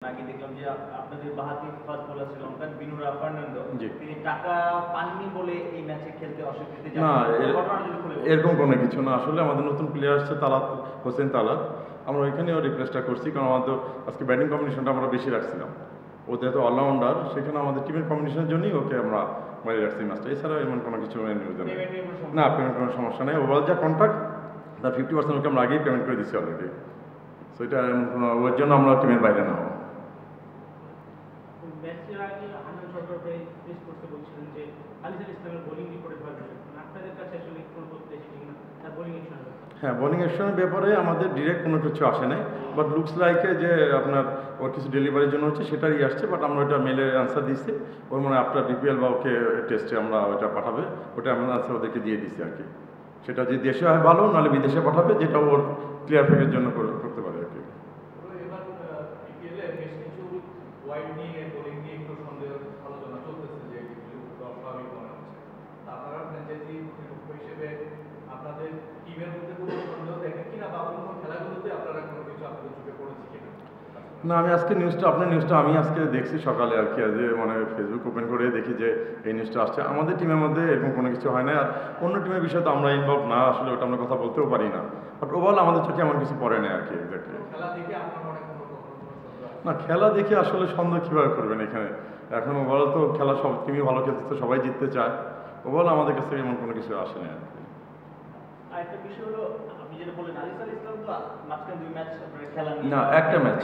আগে দেখলাম যে আপনাদের বাঁহাতি ফাস্ট বোলার শ্রীলঙ্কান বিনুরা ফার্নান্দো জি। তিনি টাকা পাননি বলে এই ম্যাচে খেলতে অস্বীকৃতি না জানিয়েছেন। ঘটনাটা যদি খুলে বলেন। এরকম কোনো কিছু না। আসলে আমাদের নতুন প্লেয়ার আসছে তালাত হোসেন তালাত। আমরা ওইখানেও রিপ্লেসটা করছি, কারণ আমাদের আজকে ব্যাটিং কম্বিনেশনটা আমরা বেশি রাখছিলাম। ও যেহেতু অলরাউন্ডার, সেখানে আমাদের টিমের কম্বিনেশনের জন্যই ওকে আমরা বাইরে রাখছি ম্যাচটা। এছাড়া এমন কোনো কিছু নিউজ নেই। না, পেমেন্ট কোনো সমস্যা নেই। ওভারঅল যা কন্ট্রাক্ট তার 50% ওকে আমরা আগেই পেমেন্ট করে দিচ্ছি অলরেডি। সো এটা এমন কোনো ওর জন্য আমরা টিমের বাইরে না হবো। ম্যাচের আগে আনন্দ সরকার প্রেস করতে বলছিলেন যে আলিসাল ইসলামের বোলিং রিপোর্টে ভার্সন আপনাদের কাছে আসলে কোনো তথ্য এসেছে কিনা তার বোলিং অ্যাকশন। হ্যাঁ, বোলিং অ্যাকশনের ব্যাপারে আমাদের ডিরেক্ট কোনো কিছু আসে নাই, বাট লুকস লাইকে যে আপনার ওর কিছু ডেলিভারির জন্য হচ্ছে সেটাই আসছে। বাট আমরা ওটা মেলে অ্যান্সার দিচ্ছি, ওর মানে আপনার বিপিএল বা ওকে টেস্টে আমরা ওটা পাঠাবে, ওটা আমরা অ্যান্সার ওদেরকে দিয়ে দিচ্ছি আর কি। সেটা যদি দেশে হয় ভালো, নাহলে বিদেশে পাঠাবে, যেটা ওর ক্লিয়ার ফেকের জন্য করতে পারে আর কি। এবার বিপিএলে বেশ কিছু ওয়াইড নিয়ে বোলিং নিয়ে একটু সন্দেহ আলোচনা চলতেছে যে অস্বাভাবিক মনে হচ্ছে। আপনারা ফ্র্যাঞ্চাইজি কর্তৃপক্ষ হিসেবে আপনাদের টিমের মধ্যে কোনো সন্দেহ দেখেন কিনা, বা অন্য খেলাগুলোতে আপনারা কোনো কিছু আপনাদের চোখে পড়েছে কিনা? না, আমি আজকে আপনার নিউজটা আমি আজকে দেখছি সকালে আর কি, যে মানে ফেসবুক ওপেন করে দেখি যে এই নিউজটা আসছে। আমাদের টিমের মধ্যে এরকম কোনো কিছু হয় না। আর অন্য টিমের বিষয়ে তো আমরা ইনভলভ না, আসলে ওটা আমরা কথা বলতেও পারি না। বাট ওভারঅল আমাদের চোখে এমন কিছু পড়ে না আর কি। এক্স্যাক্টলি খেলা দেখে আপনার মনে কোনো সন্দেহ? না, খেলা দেখে আসলে সন্দেহ কীভাবে করবেন এখানে? এখন ওভারঅল তো খেলা সব টিমই ভালো খেলতে, তো সবাই জিততে চায়। ওভারঅল আমাদের কাছে এমন কোনো কিছু আসে না আর কি। আরেকটা বিষয় হলো, আপনি যেটা বললেন আলিসাল ইসলাম তো মাঝখানে 2 ম্যাচ খেলা নিয়ে না, একটা ম্যাচ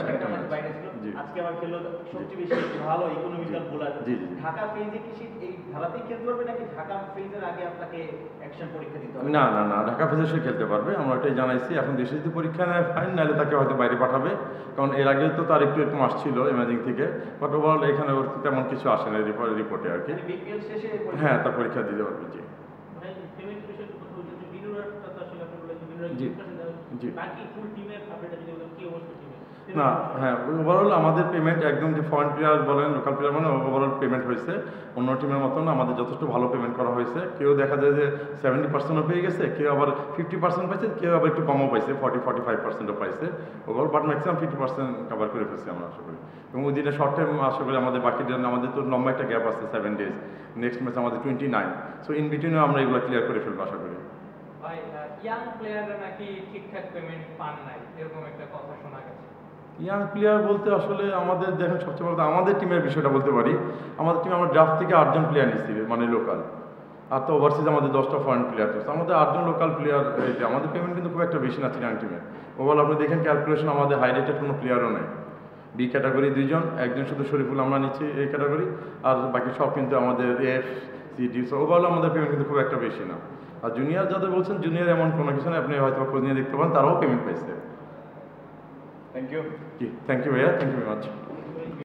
বাইরে ছিল। জি। আজকে আবার খেললো, সবচেয়ে বেশি ভালো ইকোনমিক্যাল বোলার। জি, জি। ঢাকা ফেজে কি এই ধারাতেই খেলতে পারবে, নাকি ঢাকা ফেজের আগে আপনাকে অ্যাকশন পরীক্ষা দিতে হবে? না না না, ঢাকা ফেজে সে খেলতে পারবে, আমরা ওটাই জানাইছি। এখন দেশে যদি পরীক্ষা নেয় ফাইন, নাহলে তাকে হয়তো বাইরে পাঠাবে, কারণ এর আগেও তো তার একটু এরকম আসছিল ইমেজিং থেকে। বাট ওভারঅল এখানে ওর তেমন কিছু আসে না রিপোর্টে আর কি। বিপিএল শেষে হ্যাঁ, তার পরীক্ষা দিতে পারবে। জি ভাই পেমেন্ট বিষয়ে কথা বলছেন যে বিনুরাটা তো আসলে আপনি বলেছেন বিনুরা জি, 20% জি। বাকি ফুল টিমের আপডেটটা যদি বলেন কি অবস্থা টিমের? না, হ্যাঁ, ওভারঅল আমাদের পেমেন্ট একদম, যে ফরেন প্লেয়ার বলেন লোকাল প্লেয়ার বলেন, ওভারঅল পেমেন্ট হয়েছে অন্য টিমের মতো না। আমাদের যথেষ্ট ভালো পেমেন্ট করা হয়েছে। কেউ দেখা যায় যে 70%ও পেয়ে গেছে, কেউ আবার 50% পাইছে, কেউ আবার একটু কমও পাইছে, 40-45%ও পাইছে ওভারঅল। বাট ম্যাক্সিমাম 50% কভার করে ফেলছি আমরা আশা করি। এবং ওই দিনে শর্ট টাইম আশা করি আমাদের বাকি দিন, আমাদের তো লম্বা একটা গ্যাপ আছে 7 ডেজ। নেক্সট ম্যাচ আমাদের 29, সো ইন বিটুইনেও আমরা এগুলো ক্লিয়ার করে ফেলবো আশা করি। ভাই ইয়াং প্লেয়াররা নাকি ঠিকঠাক পেমেন্ট পান নাই, এরকম একটা কথা শোনা গেছে। ইয়াং প্লেয়ার বলতে আসলে আমাদের দেখেন, সবচেয়ে বড় আমাদের টিমের বিষয়টা বলতে পারি। আমাদের টিমে আমরা ড্রাফট থেকে 8 জন প্লেয়ার নিচ্ছি, মানে লোকাল। আর তো ওভারসিজ আমাদের 10টা ফরেন প্লেয়ার। তো আমাদের 8 জন লোকাল প্লেয়ার। আমাদের পেমেন্ট কিন্তু খুব একটা বেশি না চিরাং টিমে। ওভারঅল আপনি দেখেন ক্যালকুলেশন, আমাদের হাই রেটেড কোনো প্লেয়ারও নেই। বি ক্যাটাগরি 2 জন, একজন শুধু শরীফুল আমরা নিচ্ছি এই ক্যাটাগরি, আর বাকি সব কিন্তু আমাদের F C D. So overall আমাদের পেমেন্ট কিন্তু খুব একটা বেশি না। আর জুনিয়র যাদের বলছেন, জুনিয়র এমন কোনো কিছু না, আপনি হয়তো খোঁজ নিয়ে দেখতে পারেন, তারাও পেমেন্ট পাইছে। Thank you. জি, থ্যাংক ইউ ভাইয়া, থ্যাংক ইউ ভেরি মাচ।